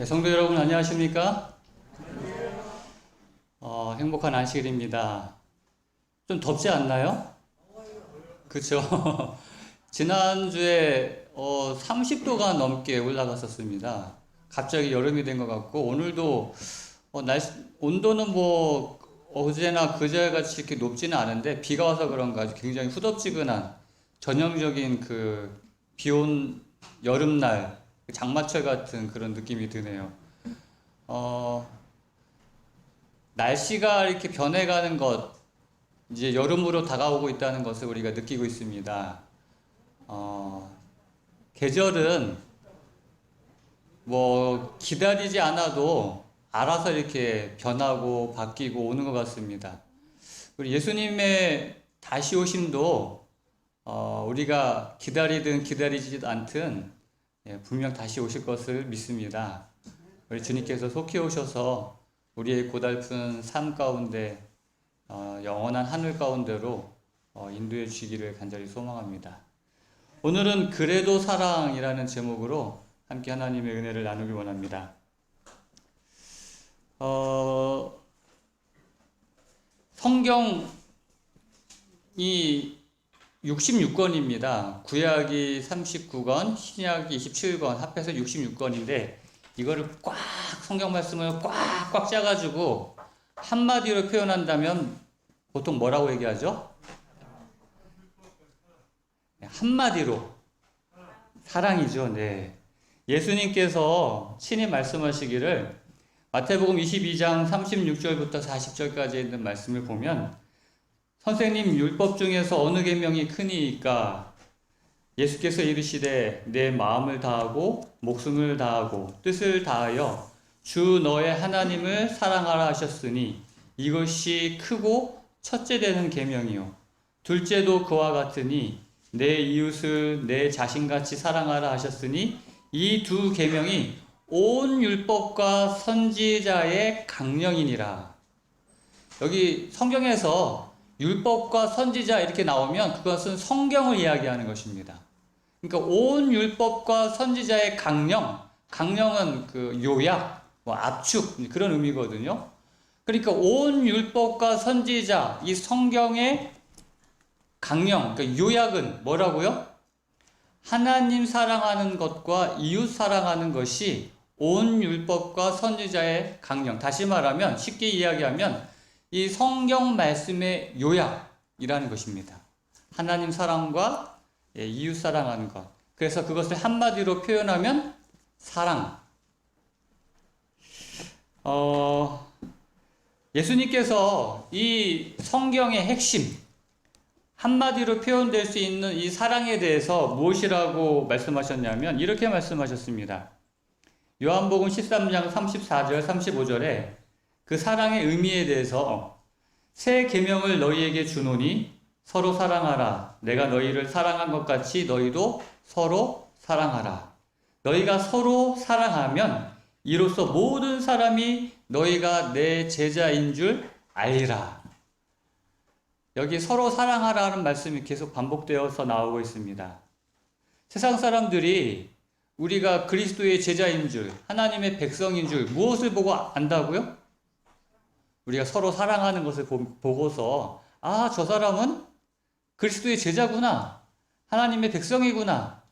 네, 성도 여러분 안녕하십니까? 행복한 안식일입니다. 좀 덥지 않나요? 그쵸? 지난주에 30도가 넘게 올라갔었습니다. 갑자기 여름이 된 것 같고 오늘도 온도는 뭐 어제나 그제같이 이렇게 높지는 않은데 비가 와서 그런가 아주 굉장히 후덥지근한 전형적인 그 비온 여름날 장마철 같은 그런 느낌이 드네요. 어, 날씨가 이렇게 변해가는 것, 이제 여름으로 다가오고 있다는 것을 우리가 느끼고 있습니다. 어, 계절은 뭐 기다리지 않아도 알아서 이렇게 변하고 바뀌고 오는 것 같습니다. 우리 예수님의 다시 오심도 우리가 기다리든 기다리지 않든 분명 다시 오실 것을 믿습니다. 우리 주님께서 속히 오셔서 우리의 고달픈 삶 가운데 영원한 하늘 가운데로 인도해 주시기를 간절히 소망합니다. 오늘은 그래도 사랑이라는 제목으로 함께 하나님의 은혜를 나누기 원합니다. 성경이 66권입니다. 구약이 39권, 신약이 27권, 합해서 66권인데 이거를 꽉 성경 말씀을 꽉꽉 짜가지고 한마디로 표현한다면 보통 뭐라고 얘기하죠? 한마디로 사랑이죠. 네. 예수님께서 친히 말씀하시기를 마태복음 22장 36절부터 40절까지 있는 말씀을 보면 선생님 율법 중에서 어느 계명이 크니이까? 예수께서 이르시되 내 마음을 다하고 목숨을 다하고 뜻을 다하여 주 너의 하나님을 사랑하라 하셨으니 이것이 크고 첫째 되는 계명이요 둘째도 그와 같으니 내 이웃을 내 자신같이 사랑하라 하셨으니 이 두 계명이 온 율법과 선지자의 강령이니라. 여기 성경에서 율법과 선지자 이렇게 나오면 그것은 성경을 이야기하는 것입니다. 그러니까 온 율법과 선지자의 강령은 그 요약, 뭐 압축 그런 의미거든요. 그러니까 온 율법과 선지자 이 성경의 강령, 그러니까 요약은 뭐라고요? 하나님 사랑하는 것과 이웃 사랑하는 것이 온 율법과 선지자의 강령. 다시 말하면 쉽게 이야기하면 이 성경 말씀의 요약이라는 것입니다. 하나님 사랑과 이웃 사랑하는 것. 그래서 그것을 한마디로 표현하면 사랑. 예수님께서 이 성경의 핵심, 한마디로 표현될 수 있는 이 사랑에 대해서 무엇이라고 말씀하셨냐면 이렇게 말씀하셨습니다. 요한복음 13장 34절 35절에 그 사랑의 의미에 대해서 새 계명을 너희에게 주노니 서로 사랑하라. 내가 너희를 사랑한 것 같이 너희도 서로 사랑하라. 너희가 서로 사랑하면 이로써 모든 사람이 너희가 내 제자인 줄 알리라. 여기 서로 사랑하라는 말씀이 계속 반복되어서 나오고 있습니다. 세상 사람들이 우리가 그리스도의 제자인 줄, 하나님의 백성인 줄 무엇을 보고 안다고요? 우리가 서로 사랑하는 것을 보고서 아, 저 사람은 그리스도의 제자구나. 하나님의 백성이구나.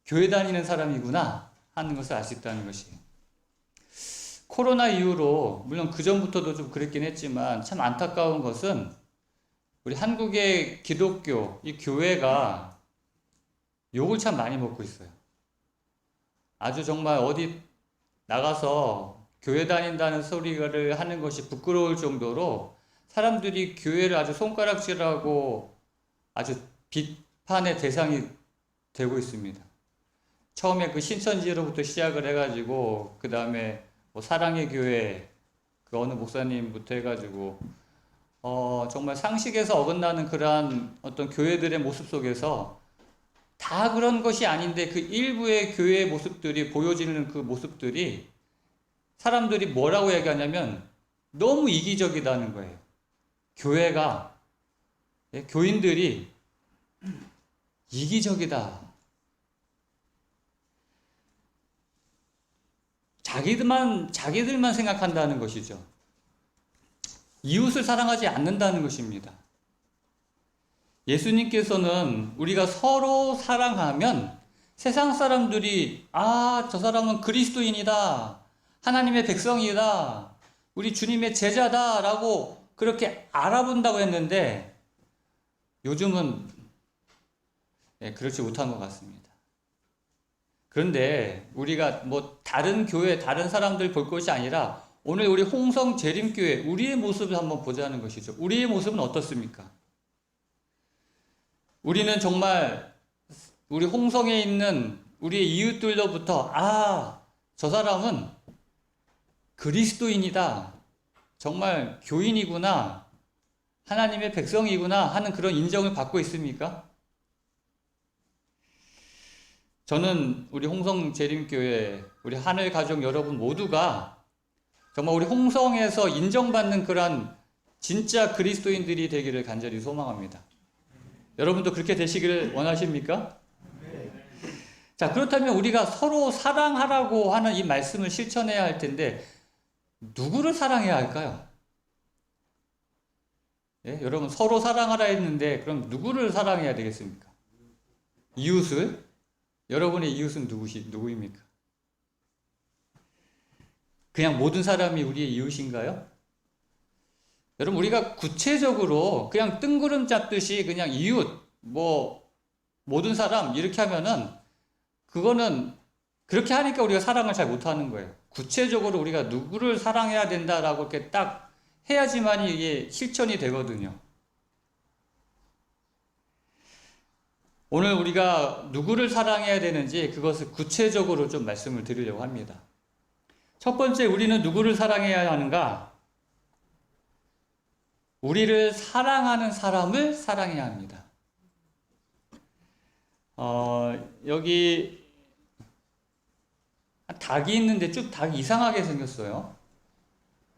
교회 다니는 사람이구나 하는 것을 알 수 있다는 것이. 코로나 이후로 물론 그 전부터도 좀 그랬긴 했지만 참 안타까운 것은 우리 한국의 기독교, 이 교회가 욕을 참 많이 먹고 있어요. 아주 정말 어디 나가서 교회 다닌다는 소리를 하는 것이 부끄러울 정도로 사람들이 교회를 아주 손가락질하고 아주 비판의 대상이 되고 있습니다. 처음에 그 신천지로부터 시작을 해가지고 그 다음에 뭐 사랑의 교회 그 어느 목사님부터 해가지고 정말 상식에서 어긋나는 그러한 어떤 교회들의 모습 속에서 다 그런 것이 아닌데 그 일부의 교회의 모습들이 보여지는 그 모습들이 사람들이 뭐라고 얘기하냐면 너무 이기적이다는 거예요. 교회가, 교인들이 이기적이다. 자기들만 생각한다는 것이죠. 이웃을 사랑하지 않는다는 것입니다. 예수님께서는 우리가 서로 사랑하면 세상 사람들이 저 사람은 그리스도인이다, 하나님의 백성이다, 우리 주님의 제자다 라고 그렇게 알아본다고 했는데 요즘은 그렇지 못한 것 같습니다. 그런데 우리가 뭐 다른 교회, 다른 사람들 볼 것이 아니라 오늘 우리 홍성 재림교회 우리의 모습을 한번 보자는 것이죠. 우리의 모습은 어떻습니까? 우리는 정말 우리 홍성에 있는 우리의 이웃들로부터 저 사람은 그리스도인이다, 정말 교인이구나, 하나님의 백성이구나 하는 그런 인정을 받고 있습니까? 저는 우리 홍성 재림교회, 우리 하늘 가족 여러분 모두가 정말 우리 홍성에서 인정받는 그러한 진짜 그리스도인들이 되기를 간절히 소망합니다. 여러분도 그렇게 되시기를 원하십니까? 자, 그렇다면 우리가 서로 사랑하라고 하는 이 말씀을 실천해야 할 텐데 누구를 사랑해야 할까요? 여러분, 서로 사랑하라 했는데 그럼 누구를 사랑해야 되겠습니까? 이웃을? 여러분의 이웃은 누구입니까? 그냥 모든 사람이 우리의 이웃인가요? 여러분, 우리가 구체적으로 그냥 뜬구름 잡듯이 그냥 이웃, 모든 사람 이렇게 하면은 그거는 그렇게 하니까 우리가 사랑을 잘 못하는 거예요. 구체적으로 우리가 누구를 사랑해야 된다라고 이렇게 딱 해야지만이 이게 실천이 되거든요. 오늘 우리가 누구를 사랑해야 되는지 그것을 구체적으로 좀 말씀을 드리려고 합니다. 첫 번째, 우리는 누구를 사랑해야 하는가? 우리를 사랑하는 사람을 사랑해야 합니다. 여기 닭이 있는데 쭉 닭이 이상하게 생겼어요.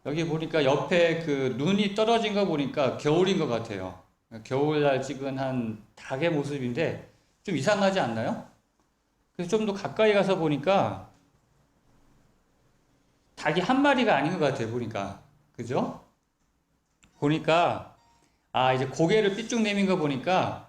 여기 보니까 옆에 그 눈이 떨어진 거 보니까 겨울인 것 같아요. 겨울날 찍은 한 닭의 모습인데 좀 이상하지 않나요? 그래서 좀 더 가까이 가서 보니까 닭이 한 마리가 아닌 것 같아요. 보니까. 그죠? 보니까 이제 고개를 삐쭉 내민 거 보니까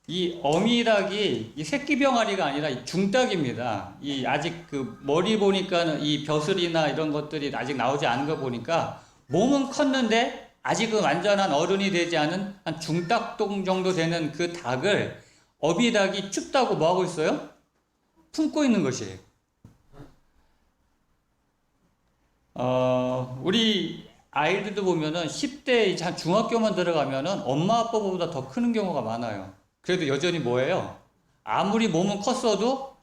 이 어미닭이 이 새끼 병아리가 아니라 이 중닭입니다. 이 아직 그 머리 보니까는 이 벼슬이나 이런 것들이 아직 나오지 않은 거 보니까 몸은 컸는데 아직은 완전한 어른이 되지 않은 한 중닭동 정도 되는 그 닭을 어미닭이 춥다고 뭐 하고 있어요? 품고 있는 것이에요. 우리 아이들도 보면은 10대 한 중학교만 들어가면은 엄마 아빠보다 더 크는 경우가 많아요. 그래도 여전히 뭐예요? 아무리 몸은 컸어도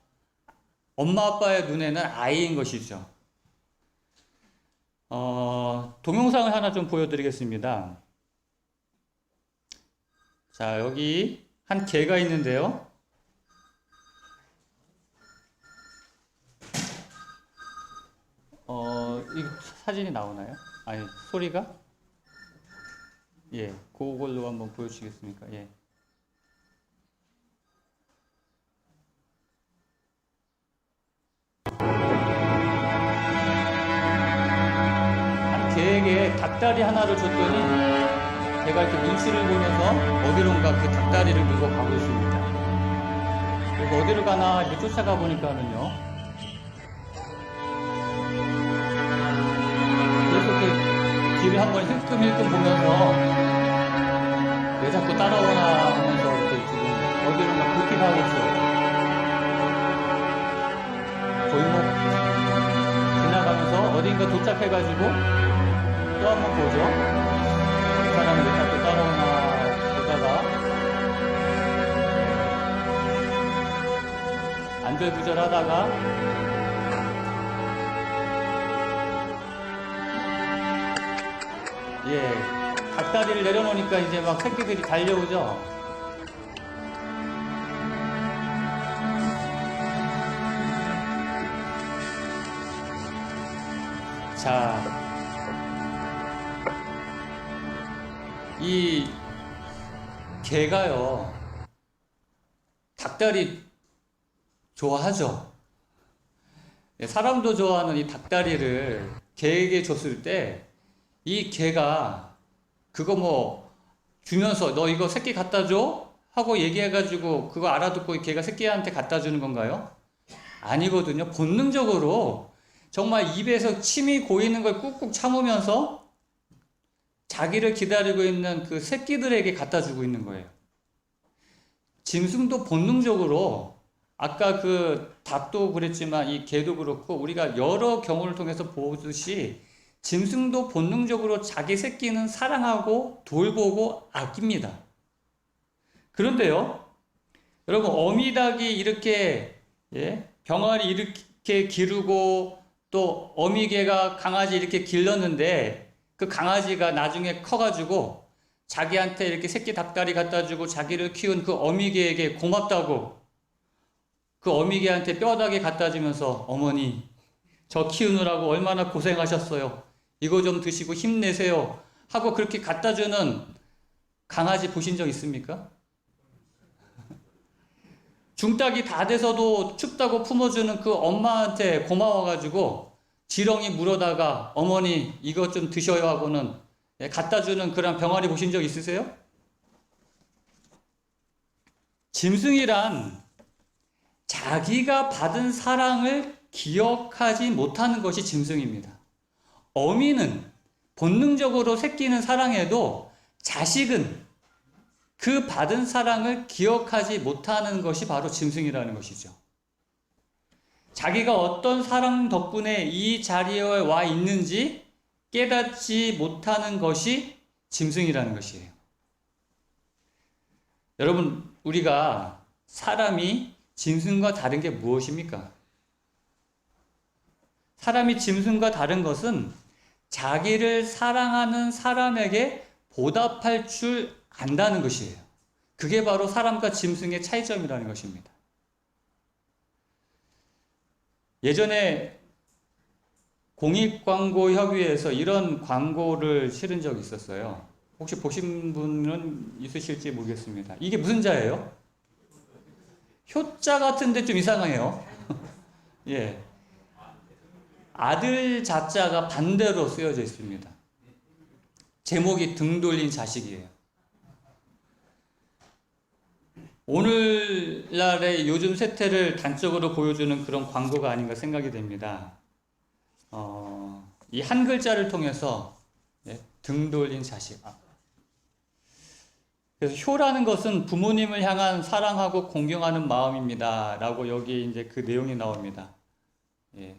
엄마 아빠의 눈에는 아이인 것이죠. 동영상을 하나 좀 보여드리겠습니다. 자, 여기 한 개가 있는데요. 이 사진이 나오나요? 아니, 소리가? 예, 그걸로 한번 보여주시겠습니까? 예. 한 개에게 닭다리 하나를 줬더니 걔가 이렇게 눈치를 보면서 어디론가 그 닭다리를 들고 가고 있습니다. 그래서 어디로 가나 이렇게 쫓아가 보니까는요, 뒤를 한번 힐끔힐끔 보면서 왜 자꾸 따라오나 하면서 이렇게 지금 어디론가 그렇게 가고 있어요. 골목 지나가면서 어딘가 도착해가지고 또 한번 보죠. 이 사람이 왜 자꾸 따라오나 보다가 안절부절하다가 닭다리를 내려놓으니까 이제 막 새끼들이 달려오죠. 자, 이 개가요, 닭다리 좋아하죠. 사람도 좋아하는 이 닭다리를 개에게 줬을 때 이 개가 그거 뭐 주면서 너 이거 새끼 갖다 줘? 하고 얘기해가지고 그거 알아듣고 개가 새끼한테 갖다 주는 건가요? 아니거든요. 본능적으로 정말 입에서 침이 고이는 걸 꾹꾹 참으면서 자기를 기다리고 있는 그 새끼들에게 갖다 주고 있는 거예요. 짐승도 본능적으로 아까 그 닭도 그랬지만 이 개도 그렇고 우리가 여러 경우를 통해서 보듯이 짐승도 본능적으로 자기 새끼는 사랑하고 돌보고 아낍니다. 그런데요, 여러분 어미닭이 이렇게 병아리 이렇게 기르고 또 어미개가 강아지 이렇게 길렀는데 그 강아지가 나중에 커가지고 자기한테 이렇게 새끼 닭다리 갖다 주고 자기를 키운 그 어미개에게 고맙다고 그 어미개한테 뼈다귀 갖다 주면서 어머니 저 키우느라고 얼마나 고생하셨어요. 이거 좀 드시고 힘내세요. 하고 그렇게 갖다 주는 강아지 보신 적 있습니까? 중닭이 다 돼서도 춥다고 품어주는 그 엄마한테 고마워가지고 지렁이 물어다가 어머니 이것 좀 드셔요 하고는 갖다 주는 그런 병아리 보신 적 있으세요? 짐승이란 자기가 받은 사랑을 기억하지 못하는 것이 짐승입니다. 어미는 본능적으로 새끼는 사랑해도 자식은 그 받은 사랑을 기억하지 못하는 것이 바로 짐승이라는 것이죠. 자기가 어떤 사랑 덕분에 이 자리에 와 있는지 깨닫지 못하는 것이 짐승이라는 것이에요. 여러분, 우리가 사람이 짐승과 다른 게 무엇입니까? 사람이 짐승과 다른 것은 자기를 사랑하는 사람에게 보답할 줄 안다는 것이에요. 그게 바로 사람과 짐승의 차이점이라는 것입니다. 예전에 공익광고협의회에서 이런 광고를 실은 적이 있었어요. 혹시 보신 분은 있으실지 모르겠습니다. 이게 무슨 자예요? 효자 같은데 좀 이상해요. 예. 아들 자자가 반대로 쓰여져 있습니다. 제목이 등 돌린 자식이에요. 오늘날의 요즘 세태를 단적으로 보여주는 그런 광고가 아닌가 생각이 됩니다. 이 한 글자를 통해서 등 돌린 자식. 그래서 효라는 것은 부모님을 향한 사랑하고 존경하는 마음입니다. 라고 여기 이제 그 내용이 나옵니다. 예.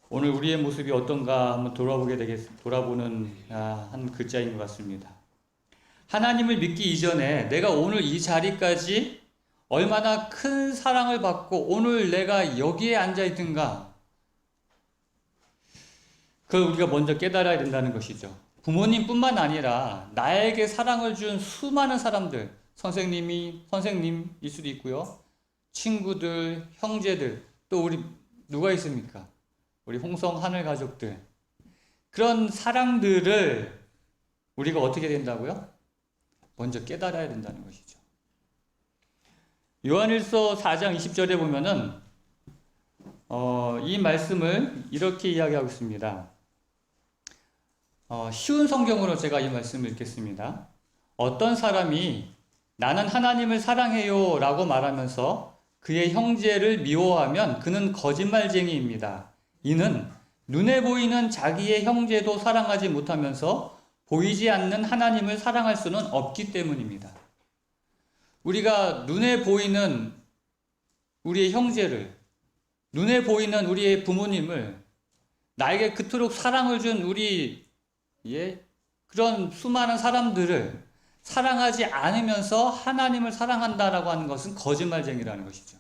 오늘 우리의 모습이 어떤가 한번 돌아보는 한 글자인 것 같습니다. 하나님을 믿기 이전에 내가 오늘 이 자리까지 얼마나 큰 사랑을 받고 오늘 내가 여기에 앉아 있든가, 그걸 우리가 먼저 깨달아야 된다는 것이죠. 부모님뿐만 아니라 나에게 사랑을 준 수많은 사람들, 선생님일 수도 있고요. 친구들, 형제들, 또 우리 누가 있습니까? 우리 홍성 하늘 가족들. 그런 사랑들을 우리가 어떻게 된다고요? 먼저 깨달아야 된다는 것이죠. 요한일서 4장 20절에 보면은 이 말씀을 이렇게 이야기하고 있습니다. 쉬운 성경으로 제가 이 말씀을 읽겠습니다. 어떤 사람이 나는 하나님을 사랑해요 라고 말하면서 그의 형제를 미워하면 그는 거짓말쟁이입니다. 이는 눈에 보이는 자기의 형제도 사랑하지 못하면서 보이지 않는 하나님을 사랑할 수는 없기 때문입니다. 우리가 눈에 보이는 우리의 형제를, 눈에 보이는 우리의 부모님을, 나에게 그토록 사랑을 준 우리 그런 수많은 사람들을 사랑하지 않으면서 하나님을 사랑한다라고 하는 것은 거짓말쟁이라는 것이죠.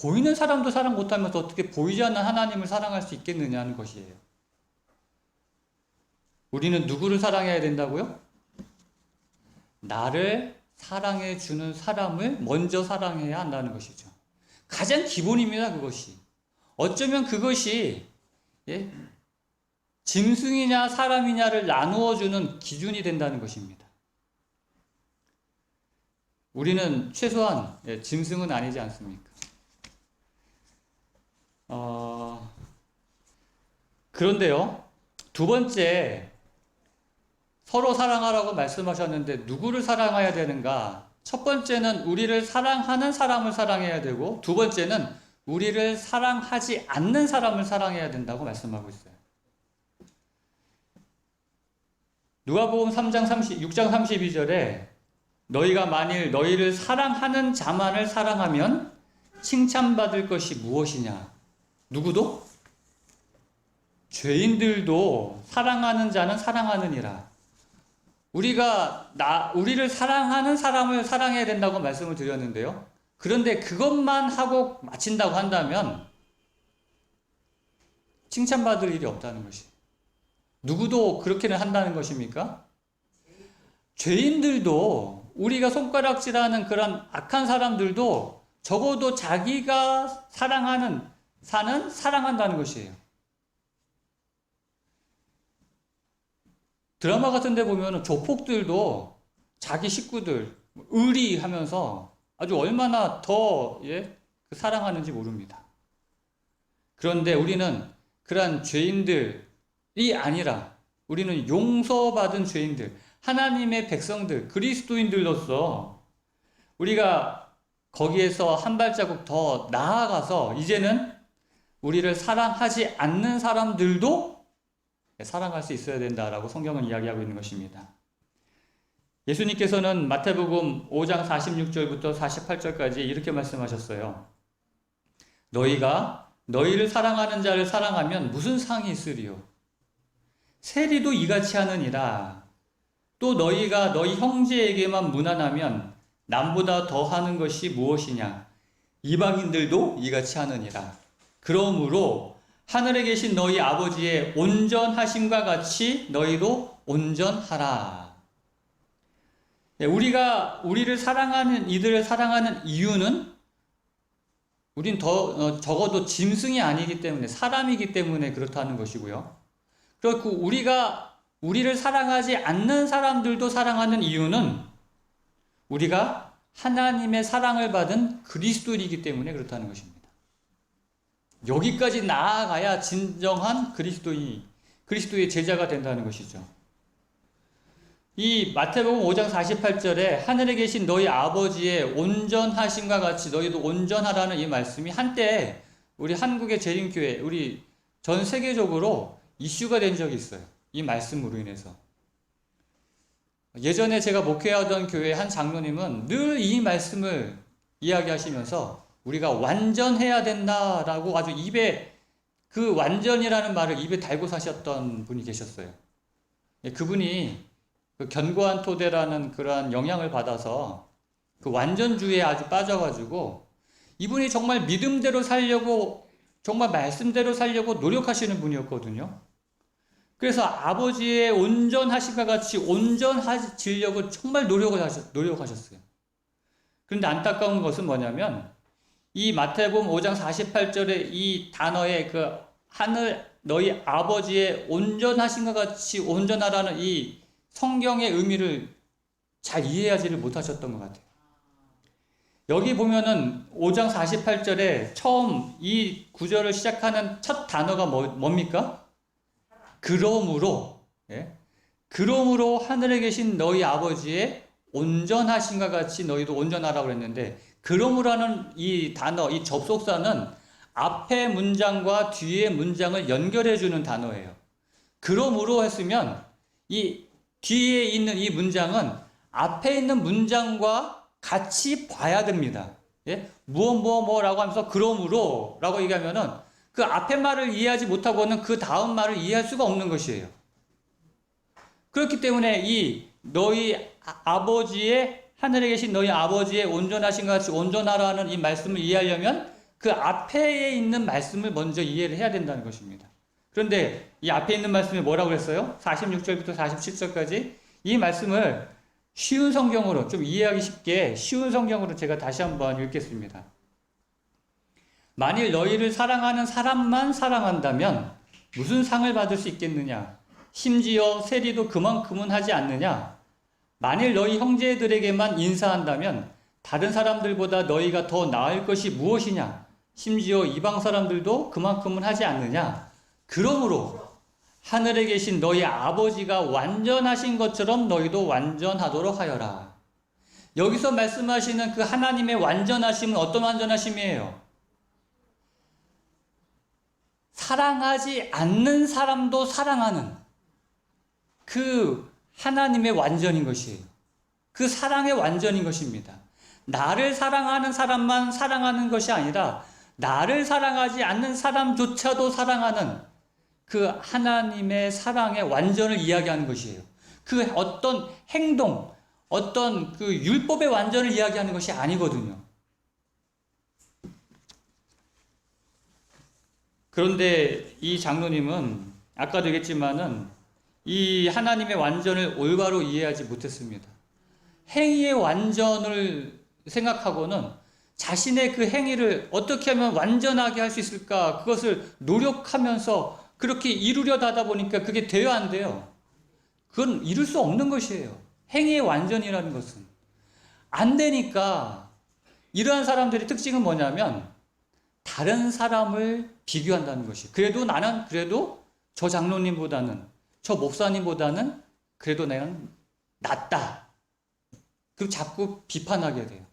보이는 사람도 사랑 못하면서 어떻게 보이지 않는 하나님을 사랑할 수 있겠느냐는 것이에요. 우리는 누구를 사랑해야 된다고요? 나를 사랑해 주는 사람을 먼저 사랑해야 한다는 것이죠. 가장 기본입니다, 그것이. 어쩌면 그것이 짐승이냐 사람이냐를 나누어 주는 기준이 된다는 것입니다. 우리는 최소한 짐승은 아니지 않습니까? 그런데요, 두 번째, 서로 사랑하라고 말씀하셨는데 누구를 사랑해야 되는가? 첫 번째는 우리를 사랑하는 사람을 사랑해야 되고, 두 번째는 우리를 사랑하지 않는 사람을 사랑해야 된다고 말씀하고 있어요. 누가복음 6장 32절에 너희가 만일 너희를 사랑하는 자만을 사랑하면 칭찬받을 것이 무엇이냐? 누구도? 죄인들도 사랑하는 자는 사랑하느니라. 우리를 사랑하는 사람을 사랑해야 된다고 말씀을 드렸는데요. 그런데 그것만 하고 마친다고 한다면 칭찬받을 일이 없다는 것이. 누구도 그렇게는 한다는 것입니까? 죄인들도, 우리가 손가락질하는 그런 악한 사람들도 적어도 자기가 사랑한다는 것이에요. 드라마 같은 데 보면 조폭들도 자기 식구들 의리하면서 아주 얼마나 더 사랑하는지 모릅니다. 그런데 우리는 그러한 죄인들이 아니라 우리는 용서받은 죄인들, 하나님의 백성들, 그리스도인들로서 우리가 거기에서 한 발자국 더 나아가서 이제는 우리를 사랑하지 않는 사람들도 사랑할 수 있어야 된다라고 성경은 이야기하고 있는 것입니다. 예수님께서는 마태복음 5장 46절부터 48절까지 이렇게 말씀하셨어요. 너희가 너희를 사랑하는 자를 사랑하면 무슨 상이 있으리요? 세리도 이같이 하느니라. 또 너희가 너희 형제에게만 무난하면 남보다 더하는 것이 무엇이냐? 이방인들도 이같이 하느니라. 그러므로 하늘에 계신 너희 아버지의 온전하심과 같이 너희도 온전하라. 우리가 이들을 사랑하는 이유는 우린 적어도 짐승이 아니기 때문에, 사람이기 때문에 그렇다는 것이고요. 그렇고 우리를 사랑하지 않는 사람들도 사랑하는 이유는 우리가 하나님의 사랑을 받은 그리스도인이기 때문에 그렇다는 것입니다. 여기까지 나아가야 진정한 그리스도의 제자가 된다는 것이죠. 이 마태복음 5장 48절에 하늘에 계신 너희 아버지의 온전하심과 같이 너희도 온전하라는 이 말씀이 한때 우리 한국의 재림교회, 우리 전 세계적으로 이슈가 된 적이 있어요. 이 말씀으로 인해서. 예전에 제가 목회하던 교회 한 장로님은 늘 이 말씀을 이야기하시면서 우리가 완전해야 된다라고 아주 그 완전이라는 말을 입에 달고 사셨던 분이 계셨어요. 그분이 그 견고한 토대라는 그러한 영향을 받아서 그 완전주의에 아주 빠져가지고 이분이 정말 믿음대로 살려고, 정말 말씀대로 살려고 노력하시는 분이었거든요. 그래서 아버지의 온전하심과 같이 온전해지려고 정말 노력하셨어요. 그런데 안타까운 것은 뭐냐면 이 마태복음 5장 48절의 이 단어의 그 하늘 너희 아버지의 온전하심과 같이 온전하라는 이 성경의 의미를 잘 이해하지를 못하셨던 것 같아요. 여기 보면은 5장 48절에 처음 이 구절을 시작하는 첫 단어가 뭡니까? 그러므로, 그러므로 하늘에 계신 너희 아버지의 온전하심과 같이 너희도 온전하라고 했는데, 그러므로라는 이 단어, 이 접속사는 앞의 문장과 뒤의 문장을 연결해주는 단어예요. 그러므로 했으면 이 뒤에 있는 이 문장은 앞에 있는 문장과 같이 봐야 됩니다. 뭐라고 하면서 그러므로 라고 얘기하면은 그 앞의 말을 이해하지 못하고는 그 다음 말을 이해할 수가 없는 것이에요. 그렇기 때문에 이 너희 아버지의 하늘에 계신 너희 아버지의 온전하신 것 같이 온전하라는 이 말씀을 이해하려면 그 앞에 있는 말씀을 먼저 이해를 해야 된다는 것입니다. 그런데 이 앞에 있는 말씀이 뭐라고 했어요? 46절부터 47절까지 이 말씀을 쉬운 성경으로, 좀 이해하기 쉽게 쉬운 성경으로 제가 다시 한번 읽겠습니다. 만일 너희를 사랑하는 사람만 사랑한다면 무슨 상을 받을 수 있겠느냐? 심지어 세리도 그만큼은 하지 않느냐? 만일 너희 형제들에게만 인사한다면 다른 사람들보다 너희가 더 나을 것이 무엇이냐? 심지어 이방 사람들도 그만큼은 하지 않느냐? 그러므로 하늘에 계신 너희 아버지가 완전하신 것처럼 너희도 완전하도록 하여라. 여기서 말씀하시는 그 하나님의 완전하심은 어떤 완전하심이에요? 사랑하지 않는 사람도 사랑하는 그 하나님의 완전인 것이에요. 그 사랑의 완전인 것입니다. 나를 사랑하는 사람만 사랑하는 것이 아니라 나를 사랑하지 않는 사람조차도 사랑하는 그 하나님의 사랑의 완전을 이야기하는 것이에요. 그 어떤 행동, 어떤 그 율법의 완전을 이야기하는 것이 아니거든요. 그런데 이 장로님은 아까도 얘기했지만은 이 하나님의 완전을 올바로 이해하지 못했습니다. 행위의 완전을 생각하고는 자신의 그 행위를 어떻게 하면 완전하게 할 수 있을까? 그것을 노력하면서 그렇게 이루려다 하다 보니까 그게 돼야 안 돼요. 그건 이룰 수 없는 것이에요. 행위의 완전이라는 것은. 안 되니까 이러한 사람들의 특징은 뭐냐면 다른 사람을 비교한다는 것이. 그래도 나는 그래도 저 장로님보다는 저 목사님보다는 그래도 나는 낫다. 그리고 자꾸 비판하게 돼요.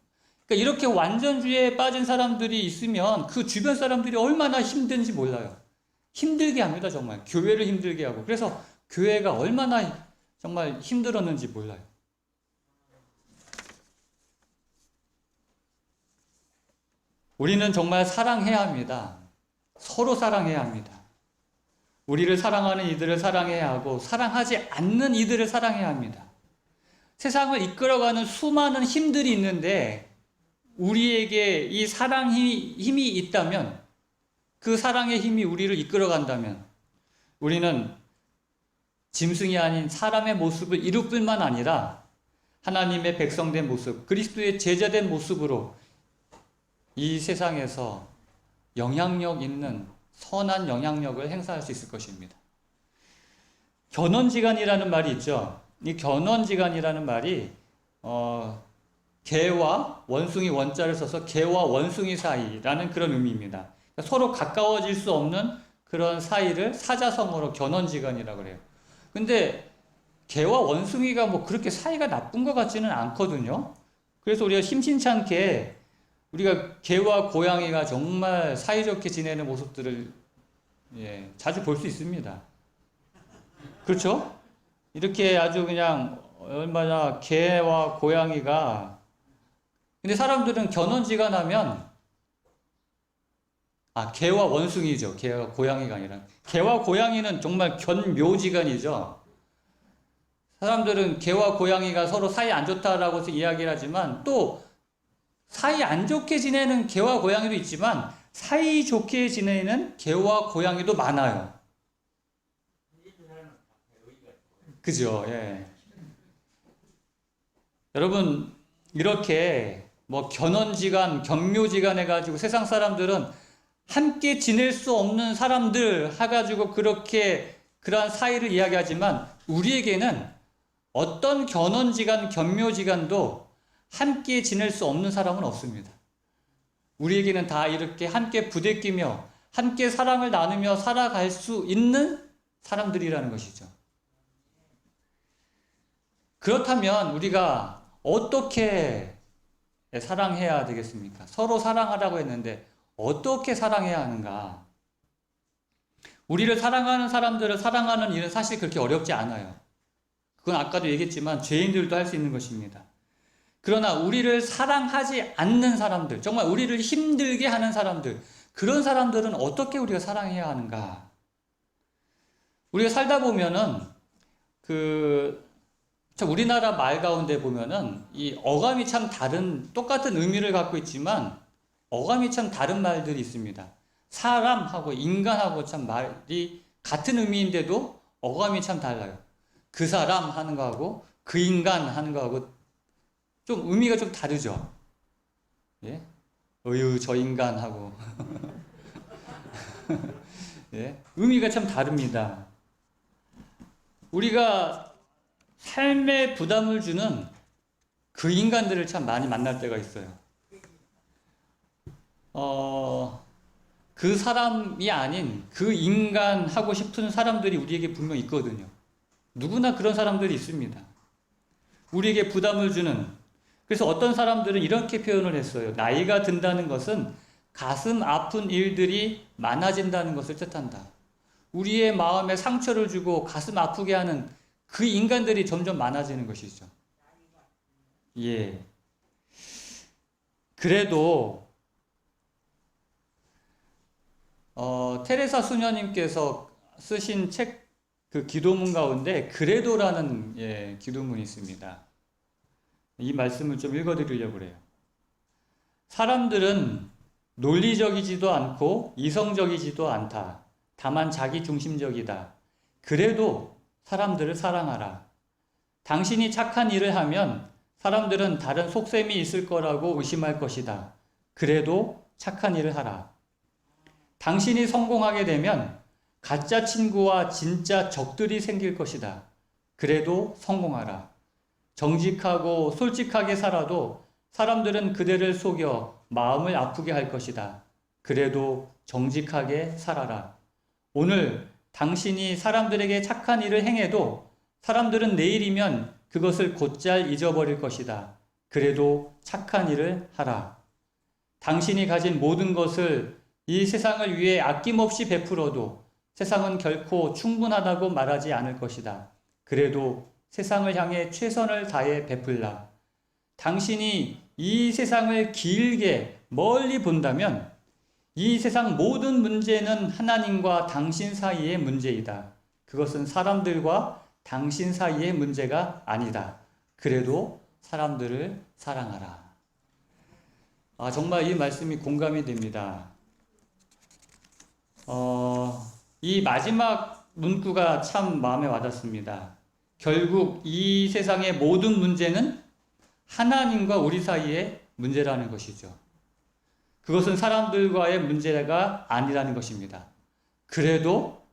그러니까 이렇게 완전주의에 빠진 사람들이 있으면 그 주변 사람들이 얼마나 힘든지 몰라요. 힘들게 합니다, 정말. 교회를 힘들게 하고. 그래서 교회가 얼마나 정말 힘들었는지 몰라요. 우리는 정말 사랑해야 합니다. 서로 사랑해야 합니다. 우리를 사랑하는 이들을 사랑해야 하고 사랑하지 않는 이들을 사랑해야 합니다. 세상을 이끌어가는 수많은 힘들이 있는데 우리에게 이 힘이 있다면, 그 사랑의 힘이 우리를 이끌어간다면 우리는 짐승이 아닌 사람의 모습을 이룰 뿐만 아니라 하나님의 백성된 모습, 그리스도의 제자된 모습으로 이 세상에서 영향력 있는 선한 영향력을 행사할 수 있을 것입니다. 견원지간이라는 말이 있죠. 이 견원지간이라는 말이 개와 원숭이, 원자를 써서 개와 원숭이 사이라는 그런 의미입니다. 그러니까 서로 가까워질 수 없는 그런 사이를 사자성어로 견원지간이라고 그래요. 근데 개와 원숭이가 뭐 그렇게 사이가 나쁜 것 같지는 않거든요. 그래서 우리가 심심찮게 우리가 개와 고양이가 정말 사이좋게 지내는 모습들을 자주 볼 수 있습니다. 그렇죠? 이렇게 아주 그냥 얼마나 개와 고양이가, 근데 사람들은 견원지간하면 개와 원숭이죠. 개와 고양이가 아니라 개와 고양이는 정말 견묘지간이죠. 사람들은 개와 고양이가 서로 사이 안 좋다라고 이야기를 하지만 또 사이 안 좋게 지내는 개와 고양이도 있지만 사이 좋게 지내는 개와 고양이도 많아요. 그죠? 예. 여러분, 이렇게 뭐 견원지간, 견묘지간 해가지고 세상 사람들은 함께 지낼 수 없는 사람들 해가지고 그렇게 그러한 사이를 이야기하지만 우리에게는 어떤 견원지간, 견묘지간도 함께 지낼 수 없는 사람은 없습니다. 우리에게는 다 이렇게 함께 부대끼며 함께 사랑을 나누며 살아갈 수 있는 사람들이라는 것이죠. 그렇다면 우리가 어떻게 사랑해야 되겠습니까? 서로 사랑하라고 했는데 어떻게 사랑해야 하는가? 우리를 사랑하는 사람들을 사랑하는 일은 사실 그렇게 어렵지 않아요. 그건 아까도 얘기했지만 죄인들도 할 수 있는 것입니다. 그러나 우리를 사랑하지 않는 사람들, 정말 우리를 힘들게 하는 사람들, 그런 사람들은 어떻게 우리가 사랑해야 하는가? 우리가 살다 보면은 참 우리나라 말 가운데 보면은 이 어감이 참 똑같은 의미를 갖고 있지만 어감이 참 다른 말들이 있습니다. 사람하고 인간하고 참 말이 같은 의미인데도 어감이 참 달라요. 그 사람 하는 거하고 그 인간 하는 거하고 좀 의미가 좀 다르죠. 예? 어휴, 저 인간하고. 예? 의미가 참 다릅니다. 우리가 삶에 부담을 주는 그 인간들을 참 많이 만날 때가 있어요. 그 사람이 아닌 그 인간 하고 싶은 사람들이 우리에게 분명 있거든요. 누구나 그런 사람들이 있습니다. 우리에게 부담을 주는. 그래서 어떤 사람들은 이렇게 표현을 했어요. 나이가 든다는 것은 가슴 아픈 일들이 많아진다는 것을 뜻한다. 우리의 마음에 상처를 주고 가슴 아프게 하는 그 인간들이 점점 많아지는 것이죠. 예. 그래도 테레사 수녀님께서 쓰신 책 그 기도문 가운데 그래도라는 기도문이 있습니다. 이 말씀을 좀 읽어드리려고 그래요. 사람들은 논리적이지도 않고 이성적이지도 않다. 다만 자기 중심적이다. 그래도 사람들을 사랑하라. 당신이 착한 일을 하면 사람들은 다른 속셈이 있을 거라고 의심할 것이다. 그래도 착한 일을 하라. 당신이 성공하게 되면 가짜 친구와 진짜 적들이 생길 것이다. 그래도 성공하라. 정직하고 솔직하게 살아도 사람들은 그대를 속여 마음을 아프게 할 것이다. 그래도 정직하게 살아라. 오늘 당신이 사람들에게 착한 일을 행해도 사람들은 내일이면 그것을 곧잘 잊어버릴 것이다. 그래도 착한 일을 하라. 당신이 가진 모든 것을 이 세상을 위해 아낌없이 베풀어도 세상은 결코 충분하다고 말하지 않을 것이다. 그래도 세상을 향해 최선을 다해 베풀라. 당신이 이 세상을 길게 멀리 본다면 이 세상 모든 문제는 하나님과 당신 사이의 문제이다. 그것은 사람들과 당신 사이의 문제가 아니다. 그래도 사람들을 사랑하라. 정말 이 말씀이 공감이 됩니다. 이 마지막 문구가 참 마음에 와닿습니다. 결국 이 세상의 모든 문제는 하나님과 우리 사이의 문제라는 것이죠. 그것은 사람들과의 문제가 아니라는 것입니다. 그래도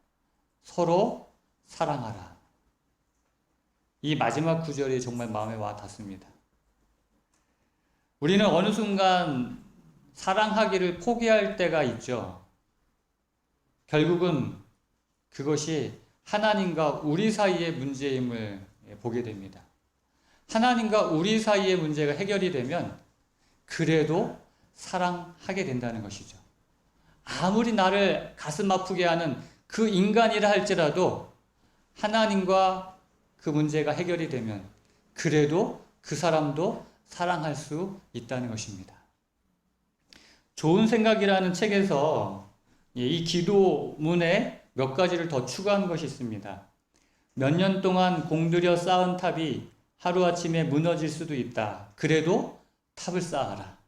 서로 사랑하라. 이 마지막 구절이 정말 마음에 와 닿습니다. 우리는 어느 순간 사랑하기를 포기할 때가 있죠. 결국은 그것이 하나님과 우리 사이의 문제임을 보게 됩니다. 하나님과 우리 사이의 문제가 해결이 되면 그래도 사랑하게 된다는 것이죠. 아무리 나를 가슴 아프게 하는 그 인간이라 할지라도 하나님과 그 문제가 해결이 되면 그래도 그 사람도 사랑할 수 있다는 것입니다. 좋은 생각이라는 책에서 이 기도문에 몇 가지를 더 추가한 것이 있습니다. 몇 년 동안 공들여 쌓은 탑이 하루아침에 무너질 수도 있다. 그래도 탑을 쌓아라.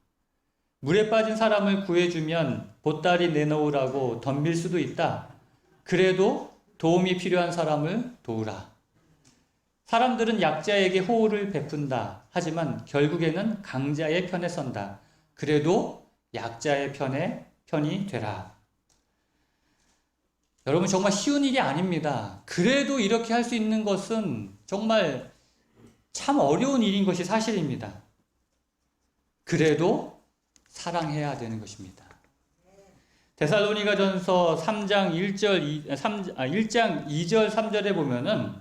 물에 빠진 사람을 구해주면 보따리 내놓으라고 덤빌 수도 있다. 그래도 도움이 필요한 사람을 도우라. 사람들은 약자에게 호의를 베푼다. 하지만 결국에는 강자의 편에 선다. 그래도 약자의 편이 되라. 여러분 정말 쉬운 일이 아닙니다. 그래도 이렇게 할 수 있는 것은 정말 참 어려운 일인 것이 사실입니다. 그래도 사랑해야 되는 것입니다. 데살로니가전서 3장 1장 2절 3절에 보면은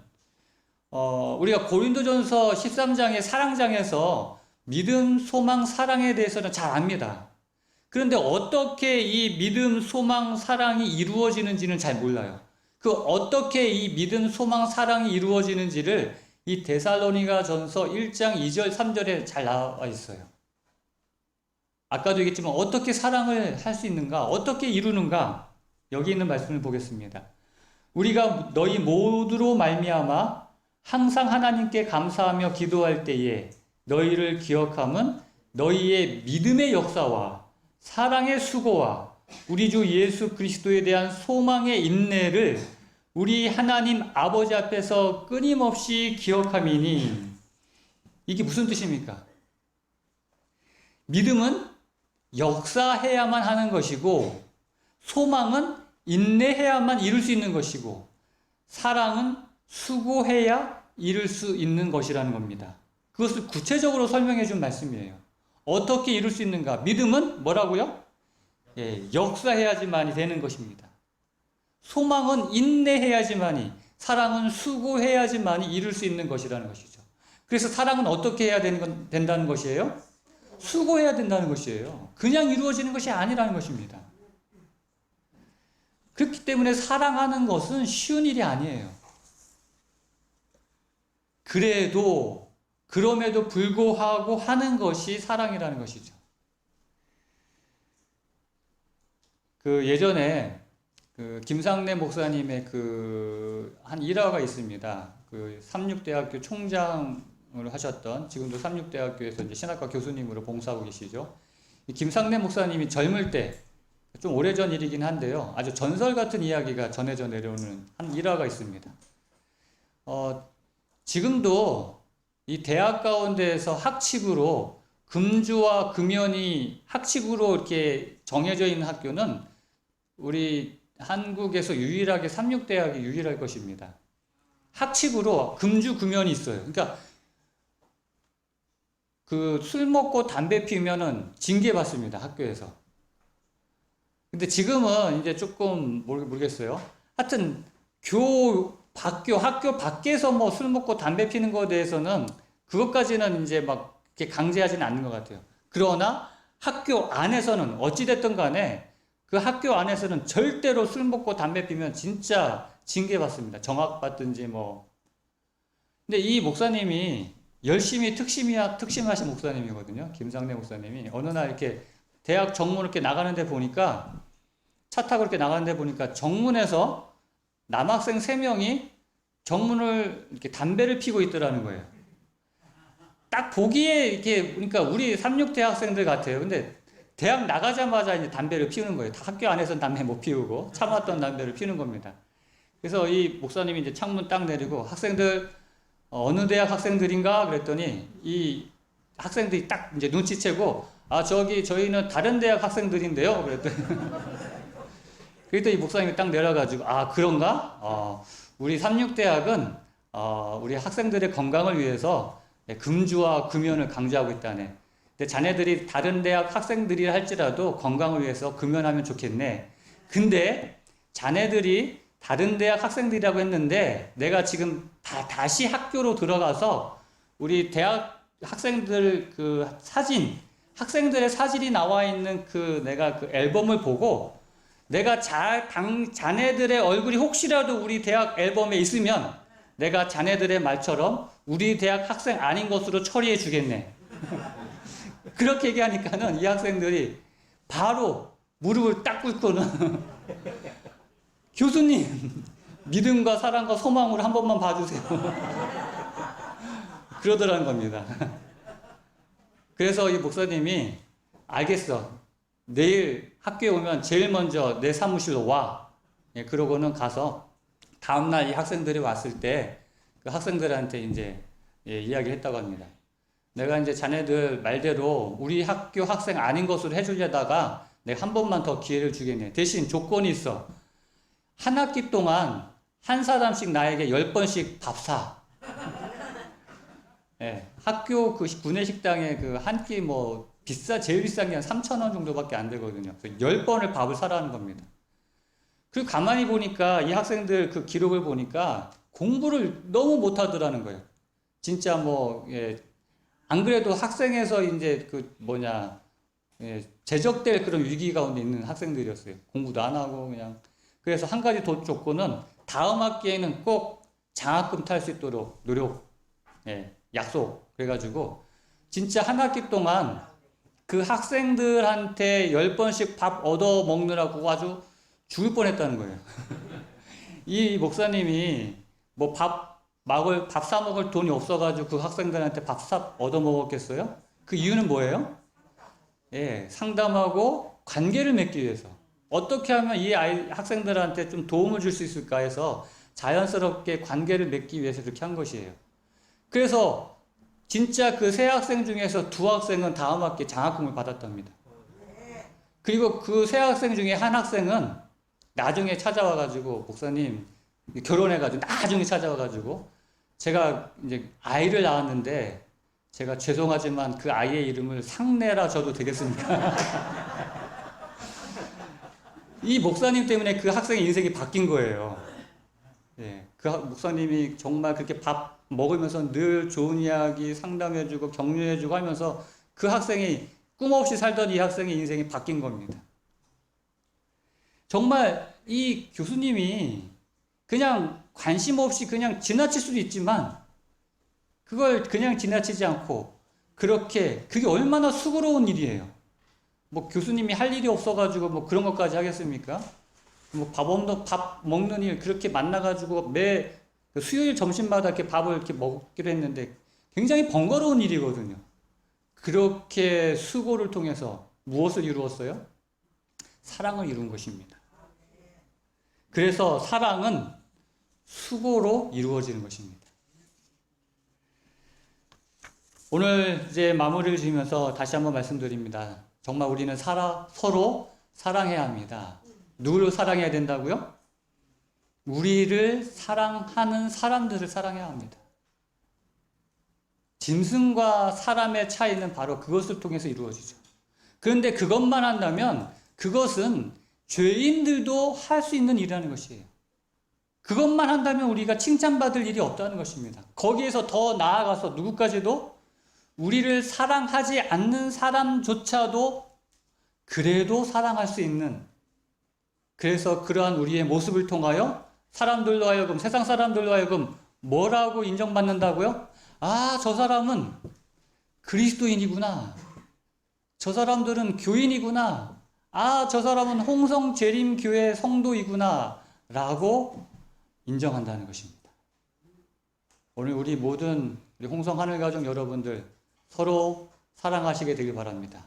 우리가 고린도전서 13장의 사랑장에서 믿음, 소망, 사랑에 대해서는 잘 압니다. 그런데 어떻게 이 믿음, 소망, 사랑이 이루어지는지는 잘 몰라요. 어떻게 이 믿음, 소망, 사랑이 이루어지는지를 이 데살로니가전서 1장 2절 3절에 잘 나와 있어요. 아까도 얘기했지만 어떻게 사랑을 할 수 있는가? 어떻게 이루는가? 여기 있는 말씀을 보겠습니다. 우리가 너희 모두로 말미암아 항상 하나님께 감사하며 기도할 때에 너희를 기억함은 너희의 믿음의 역사와 사랑의 수고와 우리 주 예수 그리스도에 대한 소망의 인내를 우리 하나님 아버지 앞에서 끊임없이 기억함이니. 이게 무슨 뜻입니까? 믿음은 역사해야만 하는 것이고, 소망은 인내해야만 이룰 수 있는 것이고, 사랑은 수고해야 이룰 수 있는 것이라는 겁니다. 그것을 구체적으로 설명해 준 말씀이에요. 어떻게 이룰 수 있는가? 믿음은 뭐라고요? 역사해야지만이 되는 것입니다. 소망은 인내해야지만이, 사랑은 수고해야지만이 이룰 수 있는 것이라는 것이죠. 그래서 사랑은 어떻게 해야 된다는 것이에요? 수고해야 된다는 것이에요. 그냥 이루어지는 것이 아니라는 것입니다. 그렇기 때문에 사랑하는 것은 쉬운 일이 아니에요. 그럼에도 불구하고 하는 것이 사랑이라는 것이죠. 예전에 김상래 목사님의 한 일화가 있습니다. 삼육대학교 총장을 하셨던, 지금도 삼육대학교에서 이제 신학과 교수님으로 봉사하고 계시죠. 김상래 목사님이 젊을 때, 좀 오래전 일이긴 한데요, 아주 전설 같은 이야기가 전해져 내려오는 한 일화가 있습니다. 지금도 이 대학 가운데에서 학칙으로 금주와 금연이 학칙으로 이렇게 정해져 있는 학교는 우리 한국에서 유일하게 삼육대학이 유일할 것입니다. 학칙으로 금주, 금연이 있어요. 그러니까 술 먹고 담배 피우면은 징계받습니다, 학교에서. 근데 지금은 이제 조금 모르겠어요. 하여튼 학교 밖에서 뭐 술 먹고 담배 피는 거에 대해서는 그것까지는 이제 막 이렇게 강제하지는 않는 것 같아요. 그러나 학교 안에서는 어찌됐든 간에 그 학교 안에서는 절대로 술 먹고 담배 피면 진짜 징계받습니다. 정학받든지 뭐. 근데 이 목사님이 열심히 특심하신 목사님이거든요. 김상래 목사님이. 어느 날 이렇게 대학 정문 이렇게 나가는데 보니까, 차 타고 이렇게 나가는데 보니까 정문에서 남학생 3명이 정문을 이렇게 담배를 피고 있더라는 거예요. 딱 보기에 이렇게, 그러니까 우리 삼육대 학생들 같아요. 근데 대학 나가자마자 이제 담배를 피우는 거예요. 학교 안에서는 담배 못 피우고 참았던 담배를 피우는 겁니다. 그래서 이 목사님이 이제 창문 딱 내리고, 학생들, 어느 대학 학생들인가? 그랬더니 이 학생들이 딱 이제 눈치채고, 저희는 다른 대학 학생들인데요. 그랬더니 이 목사님이 딱 내려가지고, 그런가? 우리 삼육대학은, 우리 학생들의 건강을 위해서 금주와 금연을 강조하고 있다네. 근데 자네들이 다른 대학 학생들이라 할지라도 건강을 위해서 금연하면 좋겠네. 근데 자네들이 다른 대학 학생들이라고 했는데, 내가 지금 다시 학교로 들어가서 우리 대학 학생들 학생들의 사진이 나와 있는 내가 앨범을 보고, 내가 자네들의 얼굴이 혹시라도 우리 대학 앨범에 있으면 내가 자네들의 말처럼 우리 대학 학생 아닌 것으로 처리해 주겠네. 그렇게 얘기하니까는 이 학생들이 바로 무릎을 딱 꿇고는 교수님, 믿음과 사랑과 소망으로 한 번만 봐주세요. 그러더라는 겁니다. 그래서 이 목사님이, 알겠어. 내일 학교에 오면 제일 먼저 내 사무실로 와. 그러고는 가서 다음날 이 학생들이 왔을 때 그 학생들한테 이제 이야기했다고 합니다. 내가 이제 자네들 말대로 우리 학교 학생 아닌 것으로 해주려다가 내가 한 번만 더 기회를 주겠네. 대신 조건이 있어. 한 학기 동안 한 사람씩 나에게 10번씩 밥 사. 학교 구내식당에 한 끼 제일 비싼 게 한 3,000원 정도밖에 안 되거든요. 그래서 10번을 밥을 사라는 겁니다. 그리고 가만히 보니까 이 학생들 기록을 보니까 공부를 너무 못하더라는 거예요. 진짜 안 그래도 학생에서 이제 제적될 그런 위기 가운데 있는 학생들이었어요. 공부도 안 하고 그냥. 그래서 한 가지 더 조건은 다음 학기에는 꼭 장학금 탈 수 있도록 노력, 약속. 그래가지고 진짜 한 학기 동안 그 학생들한테 10번씩 밥 얻어 먹느라고 아주 죽을 뻔했다는 거예요. 이 목사님이 밥 사 먹을 돈이 없어가지고 그 학생들한테 밥 얻어 먹었겠어요? 그 이유는 뭐예요? 상담하고 관계를 맺기 위해서. 어떻게 하면 이 학생들한테 좀 도움을 줄 수 있을까 해서 자연스럽게 관계를 맺기 위해서 이렇게 한 것이에요. 그래서 진짜 그 3학생 중에서 2학생은 다음 학기에 장학금을 받았답니다. 그리고 그 3학생 중에 한 학생은 나중에 찾아와가지고, 목사님, 결혼해가지고 나중에 찾아와가지고, 제가 이제 아이를 낳았는데, 제가 죄송하지만 그 아이의 이름을 상래라 줘도 되겠습니까? 이 목사님 때문에 그 학생의 인생이 바뀐 거예요. 예, 그 목사님이 정말 그렇게 밥 먹으면서 늘 좋은 이야기 상담해주고 격려해주고 하면서 그 학생이 꿈없이 살던 이 학생의 인생이 바뀐 겁니다. 정말 이 교수님이 그냥 관심 없이 그냥 지나칠 수도 있지만 그걸 그냥 지나치지 않고 그게 얼마나 수고로운 일이에요. 뭐 교수님이 할 일이 없어가지고 뭐 그런 것까지 하겠습니까? 뭐 밥 먹는 일 그렇게 만나가지고 매 수요일 점심마다 이렇게 밥을 이렇게 먹기로 했는데 굉장히 번거로운 일이거든요. 그렇게 수고를 통해서 무엇을 이루었어요? 사랑을 이룬 것입니다. 그래서 사랑은 수고로 이루어지는 것입니다. 오늘 이제 마무리를 지으면서 다시 한번 말씀드립니다. 정말 우리는 서로 사랑해야 합니다. 누구를 사랑해야 된다고요? 우리를 사랑하는 사람들을 사랑해야 합니다. 짐승과 사람의 차이는 바로 그것을 통해서 이루어지죠. 그런데 그것만 한다면 그것은 죄인들도 할 수 있는 일이라는 것이에요. 그것만 한다면 우리가 칭찬받을 일이 없다는 것입니다. 거기에서 더 나아가서 누구까지도 우리를 사랑하지 않는 사람조차도 그래도 사랑할 수 있는, 그래서 그러한 우리의 모습을 통하여 사람들로 하여금, 세상 사람들로 하여금 뭐라고 인정받는다고요? 아, 저 사람은 그리스도인이구나. 저 사람들은 교인이구나. 아, 저 사람은 홍성재림교회 성도이구나. 라고 인정한다는 것입니다. 오늘 우리 모든 우리 홍성하늘가족 여러분들 서로 사랑하시게 되길 바랍니다.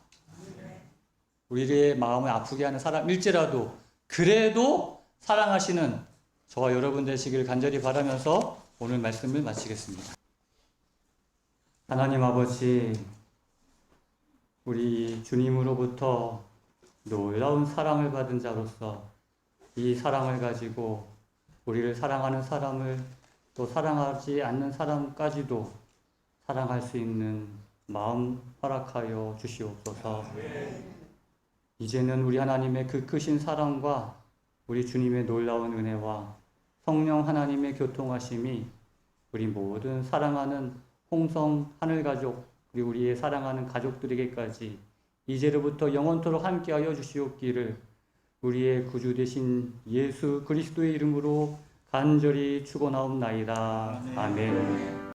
우리의 마음을 아프게 하는 사람일지라도 그래도 사랑하시는 저와 여러분 되시길 간절히 바라면서 오늘 말씀을 마치겠습니다. 하나님 아버지, 우리 주님으로부터 놀라운 사랑을 받은 자로서 이 사랑을 가지고 우리를 사랑하는 사람을 또 사랑하지 않는 사람까지도 사랑할 수 있는 마음 허락하여 주시옵소서. 이제는 우리 하나님의 그 크신 사랑과 우리 주님의 놀라운 은혜와 성령 하나님의 교통하심이 우리 모든 사랑하는 홍성 하늘가족, 그리고 우리의 사랑하는 가족들에게까지 이제로부터 영원토록 함께하여 주시옵기를 우리의 구주 되신 예수 그리스도의 이름으로 간절히 축원하옵나이다. 아멘.